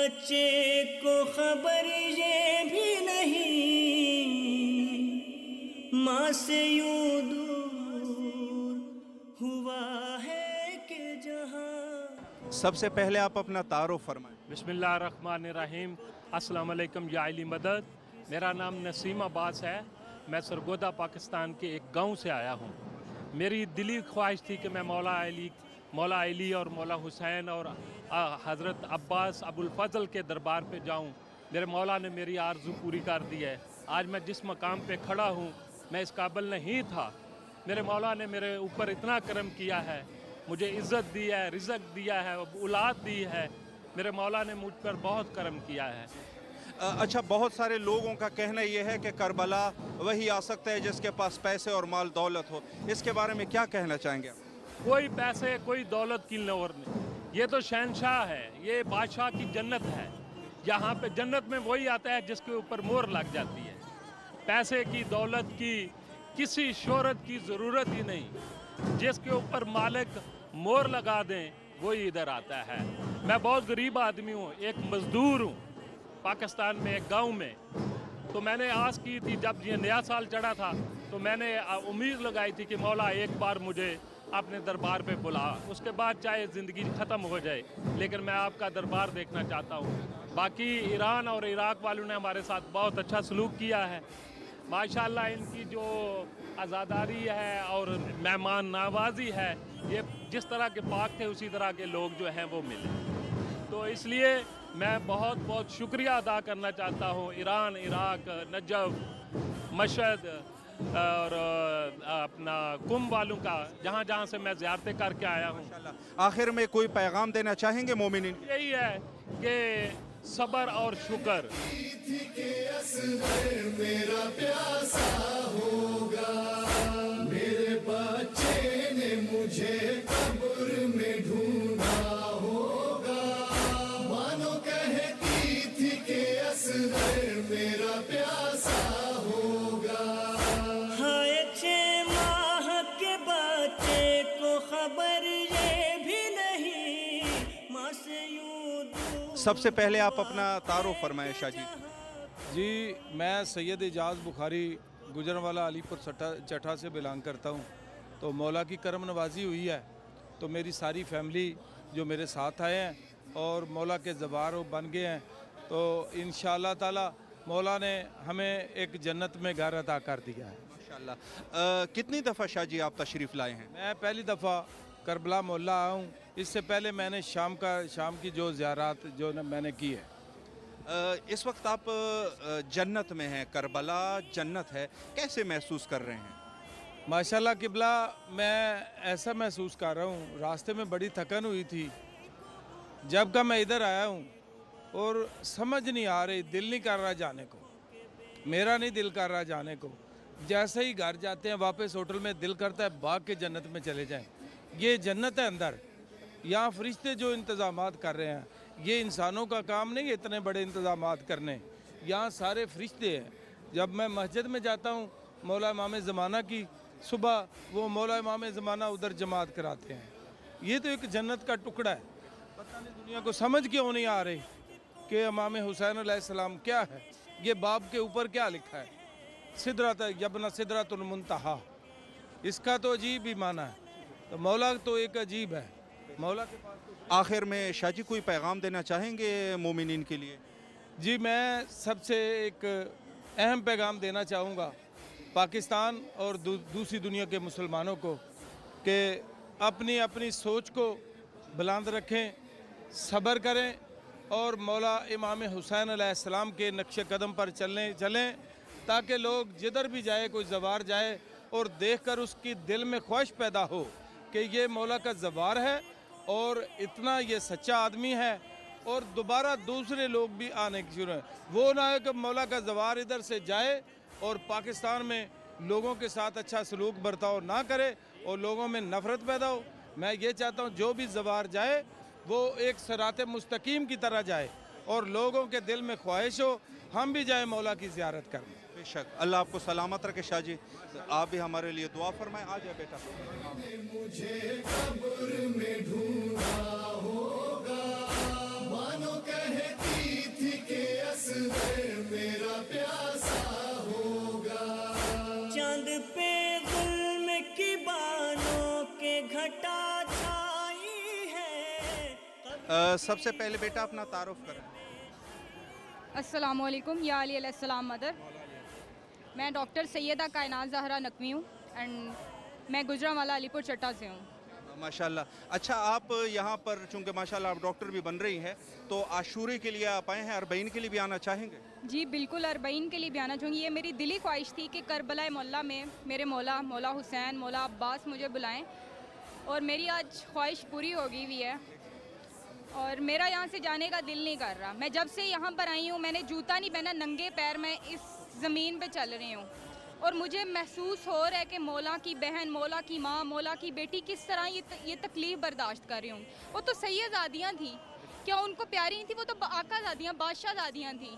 बच्चे को खबर ये भी नहीं, माँ से यूं दूर हुआ है कि जहां। सबसे पहले आप अपना तारुफ फरमाएं। बिस्मिल्लाहिर्रहमानिर्रहीम। अस्सलाम वालेकुम या अली मदद। मेरा नाम नसीम अब्बास है। मैं सरगोदा पाकिस्तान के एक गांव से आया हूं। मेरी दिली ख्वाहिश थी कि मैं मौला अली और मौला हुसैन और हज़रत अब्बास अबुल फजल के दरबार पे जाऊं। मेरे मौला ने मेरी आरज़ू पूरी कर दी है। आज मैं जिस मकाम पे खड़ा हूं, मैं इस काबिल नहीं था। मेरे मौला ने मेरे ऊपर इतना करम किया है, मुझे इज़्ज़त दी है, रिज़्क़ दिया है, औलाद दी है। मेरे मौला ने मुझ पर बहुत करम किया है। अच्छा, बहुत सारे लोगों का कहना यह है कि करबला वही आ सकता है जिसके पास पैसे और माल दौलत हो। इसके बारे में क्या कहना चाहेंगे? कोई पैसे कोई दौलत की नौर नहीं, ये तो शहनशाह है, ये बादशाह की जन्नत है। यहाँ पे जन्नत में वही आता है जिसके ऊपर मोहर लग जाती है। पैसे की दौलत की किसी शोहरत की ज़रूरत ही नहीं। जिसके ऊपर मालिक मोहर लगा दें वही इधर आता है। मैं बहुत गरीब आदमी हूँ, एक मज़दूर हूँ पाकिस्तान में एक गांव में। तो मैंने आस की थी, जब ये नया साल चढ़ा था तो मैंने उम्मीद लगाई थी कि मौला एक बार मुझे अपने दरबार पे बुला, उसके बाद चाहे ज़िंदगी ख़त्म हो जाए, लेकिन मैं आपका दरबार देखना चाहता हूँ। बाकी ईरान और इराक़ वालों ने हमारे साथ बहुत अच्छा सलूक किया है माशाल्लाह। इनकी जो आज़ादारी है और मेहमान नवाजी है, ये जिस तरह के पाक थे उसी तरह के लोग जो हैं वो मिले। तो इसलिए मैं बहुत बहुत शुक्रिया अदा करना चाहता हूँ ईरान, इराक़, नजफ़, मशहद और अपना कुंभ वालों का, जहाँ जहाँ से मैं ज़ियारतें करके आया हूँ। आखिर में कोई पैगाम देना चाहेंगे मोमिनीन? यही है कि सब्र और शुक्र। मेरा प्यासा होगा, मेरे बच्चे ने मुझे कब्र में ढूंढा होगा। मानो कहती थी कि असगर मेरा प्यासा होगा। हाय 6 माह के बच्चे को खबर ये भी नहीं, माँ से यूं दूर। सबसे पहले आप अपना तारुफ फरमाएं शाह जी। जी, मैं सैयद एजाज़ बुखारी गुजरवाला अलीपुर चट्टा से बिलोंग करता हूँ। तो मौला की करम नवाजी हुई है तो मेरी सारी फैमिली जो मेरे साथ आए हैं और मौला के ज़बार बन गए हैं। तो इंशाअल्लाह ताला मौला ने हमें एक जन्नत में घर अता कर दिया है माशाल्लाह। कितनी दफ़ा शाह जी आप तशरीफ़ लाए हैं? मैं पहली दफ़ा करबला मोहल्ला आया हूँ। इससे पहले मैंने शाम की जो ज़ियारत जो मैंने की है। इस वक्त आप जन्नत में हैं, करबला जन्नत है, कैसे महसूस कर रहे हैं? माशाल्लाह किबला, मैं ऐसा महसूस कर रहा हूँ, रास्ते में बड़ी थकन हुई थी। जब का मैं इधर आया हूँ और समझ नहीं आ रही, दिल नहीं कर रहा जाने को, मेरा नहीं दिल कर रहा जाने को। जैसे ही घर जाते हैं वापस होटल में दिल करता है भाग के जन्नत में चले जाएं। ये जन्नत है अंदर। यहाँ फरिश्ते जो इंतज़ामात कर रहे हैं, ये इंसानों का काम नहीं है इतने बड़े इंतज़ामात करने। यहाँ सारे फरिश्ते हैं। जब मैं मस्जिद में जाता हूँ, मौला इमाम ज़माना की सुबह वो मौला इमाम ज़माना उधर जमात कराते हैं। ये तो एक जन्नत का टुकड़ा है। पता नहीं दुनिया को समझ क्यों नहीं आ रही कि इमाम हुसैन अलैहिस्सलाम क्या है। ये बाब के ऊपर क्या लिखा है, सिदरत यबना सिदरतुल मुंतहा। इसका तो अजीब ही माना है। तो मौला तो एक अजीब है। मौला के पास आखिर में शाह जी कोई पैगाम देना चाहेंगे मोमिनीन के लिए? जी, मैं सबसे एक अहम पैगाम देना चाहूँगा पाकिस्तान और दूसरी दुनिया के मुसलमानों को कि अपनी अपनी सोच को बुलंद रखें, सब्र करें और मौला इमाम हुसैन अलैहिस्सलाम के नक्शे कदम पर चलें ताकि लोग जिधर भी जाए, कोई ज़वार जाए और देखकर उसकी दिल में ख्वाहिश पैदा हो कि ये मौला का ज़वार है और इतना ये सच्चा आदमी है, और दोबारा दूसरे लोग भी आने की शुरू है। वो ना है कि मौला का ज़वार इधर से जाए और पाकिस्तान में लोगों के साथ अच्छा सलूक बर्ताव ना करे और लोगों में नफ़रत पैदा हो। मैं ये चाहता हूँ जो भी ज़वार जाए वो एक सिरात मुस्तकीम की तरह जाए और लोगों के दिल में ख्वाहिश हो हम भी जाए मौला की ज़ियारत करने। बेशक, अल्लाह आपको सलामत रखे शाह जी। आप भी हमारे लिए दुआ फरमाएं। आ जाए बेटा। मुझे कब्र में ढूंढा होगा, मानो कहती सबसे पहले बेटा अपना तारुफ करें। अस्सलाम वालेकुम या अली अलैहिस्सलाम मदर। मैं डॉक्टर सैयदा कायनात ज़हरा नकवी हूँ एंड मैं गुजरांवाला अलीपुर चट्टा से हूँ। माशाल्लाह। अच्छा, आप यहाँ पर चूँकि माशाल्लाह आप डॉक्टर भी बन रही हैं, तो आशूरे के लिए आप आए हैं, अरबईन के लिए भी आना चाहेंगे? जी बिल्कुल, अरबईन के लिए भी आना चाहूँगी। ये मेरी दिली ख्वाहिश थी कि करबला मोहल्ला में मेरे मौला हुसैन, मौला अब्बास मुझे बुलाएं और मेरी आज ख्वाहिश पूरी हो गई हुई है और मेरा यहाँ से जाने का दिल नहीं कर रहा। मैं जब से यहाँ पर आई हूँ मैंने जूता नहीं पहना, नंगे पैर मैं इस ज़मीन पे चल रही हूँ और मुझे महसूस हो रहा है कि मौला की बहन, मौला की माँ, मौला की बेटी किस तरह ये तकलीफ़ बर्दाश्त कर रही हूँ। वो तो सैयदादियाँ थी, क्या उनको प्यारी नहीं थी? वो तो आकाज़ादियाँ, बादशाहज़ादियाँ थी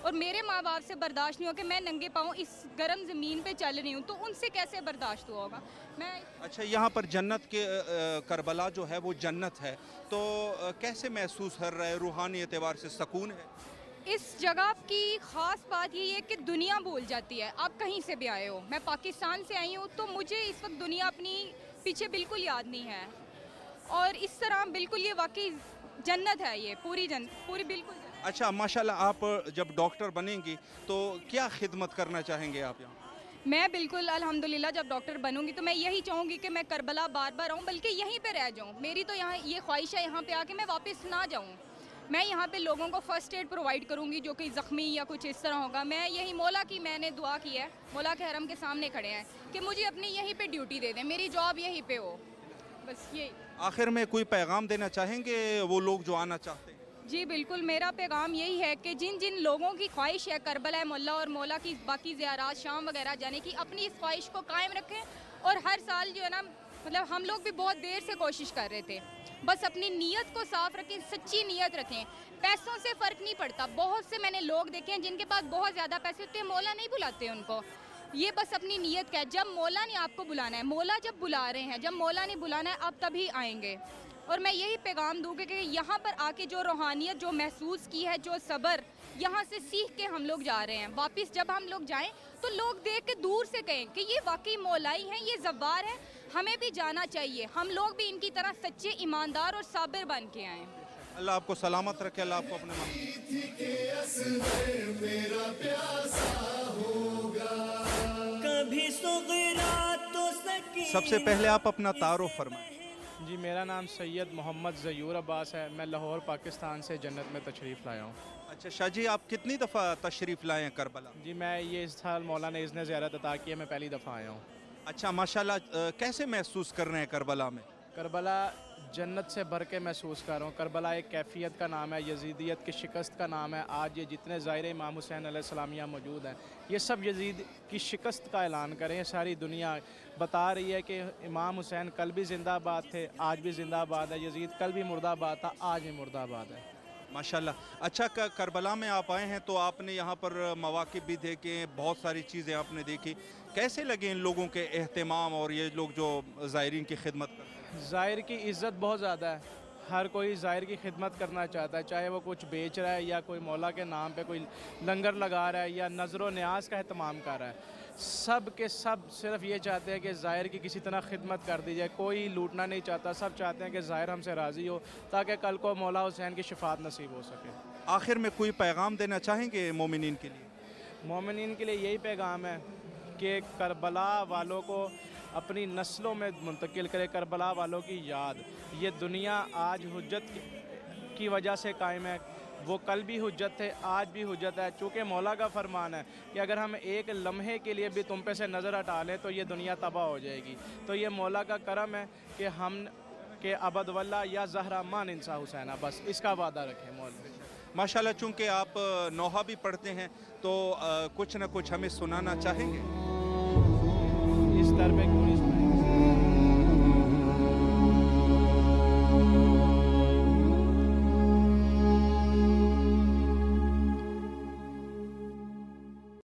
और मेरे माँ बाप से बर्दाश्त नहीं हो कि मैं नंगे पाँव इस गर्म ज़मीन पे चल रही हूँ, तो उनसे कैसे बर्दाश्त हुआ होगा? मैं अच्छा, यहाँ पर जन्नत के करबला जो है वो जन्नत है, तो कैसे महसूस कर रहा है? रूहानी एतबार से सुकून है? इस जगह की ख़ास बात ये है कि दुनिया भूल जाती है। आप कहीं से भी आए हो, मैं पाकिस्तान से आई हूँ, तो मुझे इस वक्त दुनिया अपनी पीछे बिल्कुल याद नहीं है और इस तरह बिल्कुल ये वाकई जन्नत है, ये पूरी बिल्कुल जन्नत। अच्छा, माशाल्लाह, आप जब डॉक्टर बनेंगी तो क्या खिदमत करना चाहेंगे आप यहाँ? मैं बिल्कुल अल्हम्दुलिल्लाह जब डॉक्टर बनूंगी तो मैं यही चाहूँगी कि मैं करबला बार बार आऊँ, बल्कि यहीं पे रह जाऊँ। मेरी तो यहाँ ये ख्वाहिश है यहाँ पे आके मैं वापस ना जाऊँ। मैं यहाँ पे लोगों को फ़र्स्ट एड प्रोवाइड करूँगी जो कि ज़ख्मी या कुछ इस तरह होगा। मैं यही मौला की मैंने दुआ की है, मौला के हरम के सामने खड़े हैं कि मुझे अपनी यहीं पे ड्यूटी दे दें, मेरी जॉब यहीं पे हो, बस ये। आखिर में कोई पैगाम देना चाहेंगे वो लोग जो आना चाहते हैं? जी बिल्कुल, मेरा पैगाम यही है कि जिन जिन लोगों की ख्वाहिश है करबला मोहल्ला और मौला की बाकी ज़ियारात शाम वगैरह जाने की, अपनी इस ख्वाहिश को कायम रखें और हर साल जो है ना, मतलब हम लोग भी बहुत देर से कोशिश कर रहे थे, बस अपनी नीयत को साफ रखें, सच्ची नीयत रखें। पैसों से फ़र्क नहीं पड़ता। बहुत से मैंने लोग देखे हैं जिनके पास बहुत ज़्यादा पैसे होते हैं, मौला नहीं बुलाते उनको। ये बस अपनी नीयत का है, जब मौला ने आपको बुलाना है, मौला जब बुला रहे हैं, जब मौला ने बुलाना है आप तभी आएंगे। और मैं यही पैगाम दूँगी कि यहाँ पर आके जो रूहानियत जो महसूस की है, जो सब्र, यहाँ से सीख के हम लोग जा रहे हैं। वापस जब हम लोग जाएं तो लोग देख के दूर से कहें कि ये वाकई मौलाई हैं, ये ज़ब्बार है, हमें भी जाना चाहिए, हम लोग भी इनकी तरह सच्चे, ईमानदार और साबिर बन के आएँ। अल्लाह आपको सलामत रखे, अल्लाह आपको अपने मेरा प्यासा होगा। कभी सुगरा तो सकी। सबसे पहले आप अपना तारुफ फरमाएं। जी, मेरा नाम सैयद मोहम्मद ज़यूर अब्बास है। मैं लाहौर पाकिस्तान से जन्नत में तशरीफ़ लाया हूँ। अच्छा शाह जी, आप कितनी दफ़ा तशरीफ़ लाए हैं करबला? जी, मैं ये इस साल मौला ने इज़्न ज़ियारत अता की है, मैं पहली दफ़ा आया हूँ। अच्छा माशाल्लाह, कैसे महसूस कर रहे हैं करबला में? करबला जन्नत से भर के महसूस कर रहा हूँ। करबला एक कैफियत का नाम है, यजीदियत की शिकस्त का नाम है। आज ये जितने ज़ाहिर इमाम हुसैन अलैहिस्सलाम यहाँ मौजूद हैं, ये सब यजीद की शिकस्त का ऐलान करें। सारी दुनिया बता रही है कि इमाम हुसैन कल भी ज़िंदाबाद थे, आज भी ज़िंदाबाद है। यजीद कल भी मुर्दाबाद था, आज भी मुर्दाबाद है। माशाल्लाह। अच्छा, करबला में आप आए हैं तो आपने यहाँ पर मवाक़िब भी देखे, बहुत सारी चीज़ें आपने देखी, कैसे लगे इन लोगों के एहतमाम और ये लोग जो ज़ायरीन की खिदमत करते हैं? ज़ाहिर की इज़्ज़त बहुत ज़्यादा है, हर कोई ज़ाहिर की खिदमत करना चाहता है, चाहे वो कुछ बेच रहा है या कोई मौला के नाम पे कोई लंगर लगा रहा है या नज़र व न्याज का एहतमाम कर रहा है। सब के सब सिर्फ ये चाहते हैं कि ज़ाहिर की किसी तरह खिदमत कर दी जाए। कोई लूटना नहीं चाहता, सब चाहते हैं कि ज़ाहिर हमसे राज़ी हो ताकि कल को मौला हुसैन की शिफात नसीब हो सके। आखिर में कोई पैगाम देना चाहेंगे मोमिनीन के लिए? मोमिनीन के लिए यही पैगाम है कि करबला वालों को अपनी नस्लों में मुंतकिल करे, करबला वालों की याद। ये दुनिया आज हुज्जत की वजह से कायम है, वो कल भी हुज्जत थे, आज भी हुज्जत है। चूँकि मौला का फरमान है कि अगर हम एक लम्हे के लिए भी तुम पे से नज़र हटा लें तो ये दुनिया तबाह हो जाएगी। तो ये मौला का करम है कि हम के अबद वल्ला या ज़हरा मान इंसा हुसैना, बस इसका वादा रखें मौला। माशाल्लाह, चूँकि आप नौहा भी पढ़ते हैं तो कुछ न कुछ हमें सुनाना चाहेंगे? इस दर पे